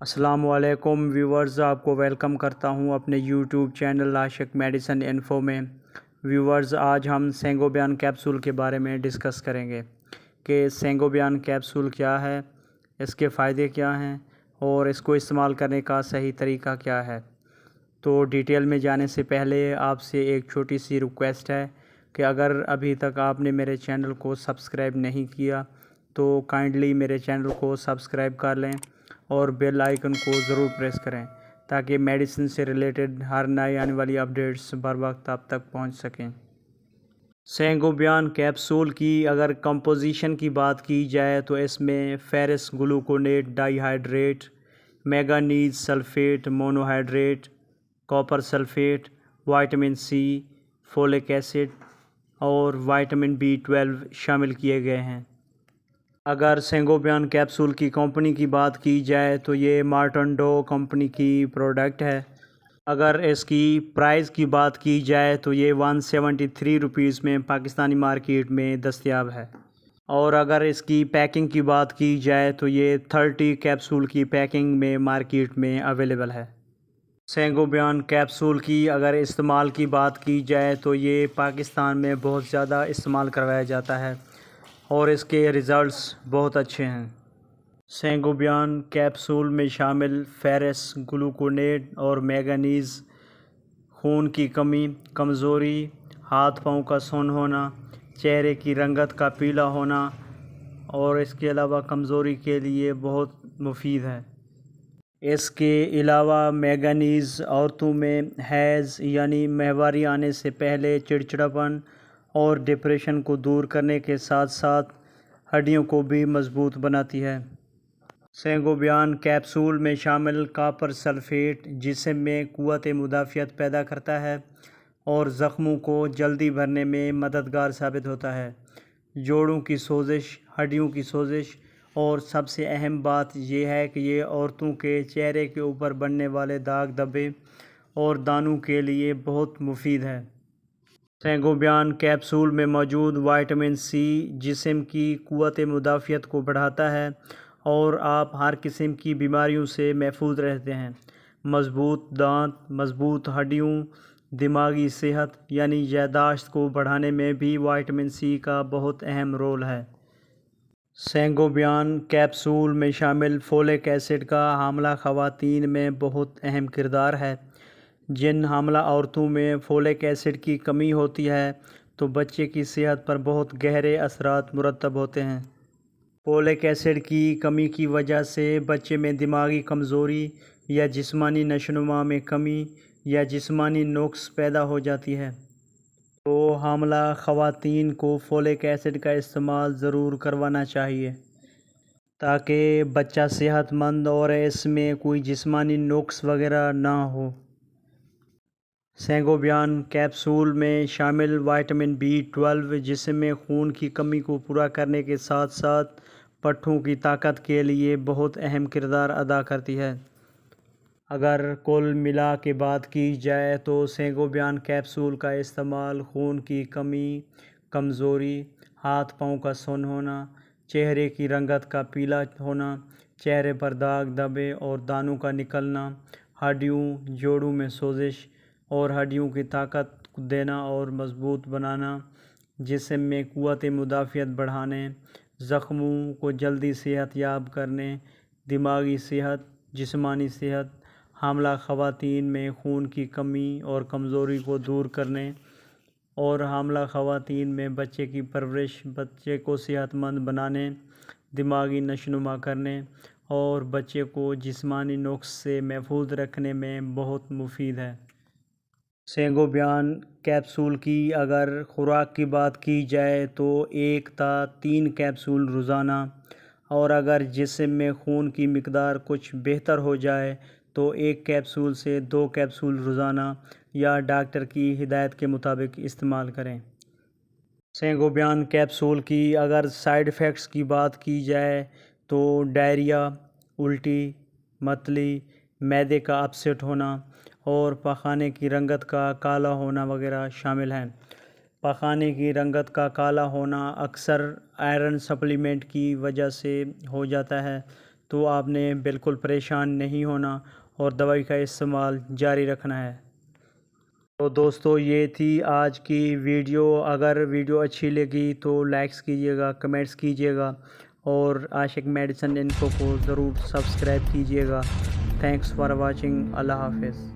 السلام علیکم ویورز، آپ کو ویلکم کرتا ہوں اپنے یوٹیوب چینل عاشق میڈیسن انفو میں۔ ویورز، آج ہم سینگوبیان کیپسول کے بارے میں ڈسکس کریں گے کہ سینگوبیان کیپسول کیا ہے، اس کے فائدے کیا ہیں اور اس کو استعمال کرنے کا صحیح طریقہ کیا ہے۔ تو ڈیٹیل میں جانے سے پہلے آپ سے ایک چھوٹی سی ریکویسٹ ہے کہ اگر ابھی تک آپ نے میرے چینل کو سبسکرائب نہیں کیا تو کائنڈلی میرے چینل کو سبسکرائب کر لیں اور بیل آئیکن کو ضرور پریس کریں تاکہ میڈیسن سے ریلیٹڈ ہر نئی آنے والی اپڈیٹس بر وقت آپ تک پہنچ سکیں۔ سینگوبیان کیپسول کی اگر کمپوزیشن کی بات کی جائے تو اس میں ferrous gluconate dihydrate, manganese sulphate monohydrate, copper sulphate, vitamin C, folic acid اور وائٹامن B12 شامل کیے گئے ہیں۔ اگر سینگوبیان کیپسول کی کمپنی کی بات کی جائے تو یہ مارٹن ڈو کمپنی کی پروڈکٹ ہے۔ اگر اس کی پرائز کی بات کی جائے تو یہ 173 روپیز میں پاکستانی مارکیٹ میں دستیاب ہے، اور اگر اس کی پیکنگ کی بات کی جائے تو یہ 30 کیپسول کی پیکنگ میں مارکیٹ میں اویلیبل ہے۔ سینگوبیان کیپسول کی اگر استعمال کی بات کی جائے تو یہ پاکستان میں بہت زیادہ استعمال کروایا جاتا ہے اور اس کے ریزلٹس بہت اچھے ہیں۔ سینگوبیان کیپسول میں شامل فیرس گلوکونیٹ اور میگنیز خون کی کمی، کمزوری، ہاتھ پاؤں کا سن ہونا، چہرے کی رنگت کا پیلا ہونا اور اس کے علاوہ کمزوری کے لیے بہت مفید ہے۔ اس کے علاوہ میگنیز عورتوں میں حیض یعنی ماہواری آنے سے پہلے چڑچڑاپن اور ڈپریشن کو دور کرنے کے ساتھ ساتھ ہڈیوں کو بھی مضبوط بناتی ہے۔ سینگوبیان کیپسول میں شامل کاپر سلفیٹ جسم میں قوت مدافعت پیدا کرتا ہے اور زخموں کو جلدی بھرنے میں مددگار ثابت ہوتا ہے۔ جوڑوں کی سوزش، ہڈیوں کی سوزش اور سب سے اہم بات یہ ہے کہ یہ عورتوں کے چہرے کے اوپر بننے والے داغ دھبے اور دانوں کے لیے بہت مفید ہے۔ سینگوبیان کیپسول میں موجود وائٹامن سی جسم کی قوت مدافعت کو بڑھاتا ہے اور آپ ہر قسم کی بیماریوں سے محفوظ رہتے ہیں۔ مضبوط دانت، مضبوط ہڈیوں، دماغی صحت یعنی یادداشت کو بڑھانے میں بھی وائٹامن سی کا بہت اہم رول ہے۔ سینگوبیان کیپسول میں شامل فولک ایسڈ کا حاملہ خواتین میں بہت اہم کردار ہے۔ جن حاملہ عورتوں میں فولک ایسڈ کی کمی ہوتی ہے تو بچے کی صحت پر بہت گہرے اثرات مرتب ہوتے ہیں۔ فولک ایسڈ کی کمی کی وجہ سے بچے میں دماغی کمزوری یا جسمانی نشوونما میں کمی یا جسمانی نقص پیدا ہو جاتی ہے۔ تو حاملہ خواتین کو فولک ایسڈ کا استعمال ضرور کروانا چاہیے تاکہ بچہ صحت مند اور اس میں کوئی جسمانی نقص وغیرہ نہ ہو۔ سینگوبیان کیپسول میں شامل وائٹامن B12 جسم میں خون کی کمی کو پورا کرنے کے ساتھ ساتھ پٹھوں کی طاقت کے لیے بہت اہم کردار ادا کرتی ہے۔ اگر کل ملا کے بات کی جائے تو سینگوبیان کیپسول کا استعمال خون کی کمی، کمزوری، ہاتھ پاؤں کا سن ہونا، چہرے کی رنگت کا پیلا ہونا، چہرے پر داغ دھبے اور دانوں کا نکلنا، ہڈیوں، جوڑوں میں سوزش اور ہڈیوں کی طاقت دینا اور مضبوط بنانا، جسم میں قوت مدافعت بڑھانے، زخموں کو جلدی صحت یاب کرنے، دماغی صحت، جسمانی صحت، حاملہ خواتین میں خون کی کمی اور کمزوری کو دور کرنے اور حاملہ خواتین میں بچے کی پرورش، بچے کو صحت مند بنانے، دماغی نشوونما کرنے اور بچے کو جسمانی نقص سے محفوظ رکھنے میں بہت مفید ہے۔ سینگوبیان کیپسول کی اگر خوراک کی بات کی جائے تو 1 تا 3 کیپسول روزانہ، اور اگر جسم میں خون کی مقدار کچھ بہتر ہو جائے تو 1 کیپسول سے 2 کیپسول روزانہ یا ڈاکٹر کی ہدایت کے مطابق استعمال کریں۔ سینگوبیان کیپسول کی اگر سائیڈ ایفیکٹس کی بات کی جائے تو ڈائریا، الٹی، متلی، معدے کا اپسیٹ ہونا اور پاخانے کی رنگت کا کالا ہونا وغیرہ شامل ہیں۔ پاخانے کی رنگت کا کالا ہونا اکثر آئرن سپلیمنٹ کی وجہ سے ہو جاتا ہے، تو آپ نے بالکل پریشان نہیں ہونا اور دوائی کا استعمال جاری رکھنا ہے۔ تو دوستو یہ تھی آج کی ویڈیو۔ اگر ویڈیو اچھی لگی تو لائکس کیجیے گا، کمنٹس کیجیے گا اور عاشق میڈیسن انفو کو ضرور سبسکرائب کیجیے گا۔ Thanks for watching. اللہ حافظ۔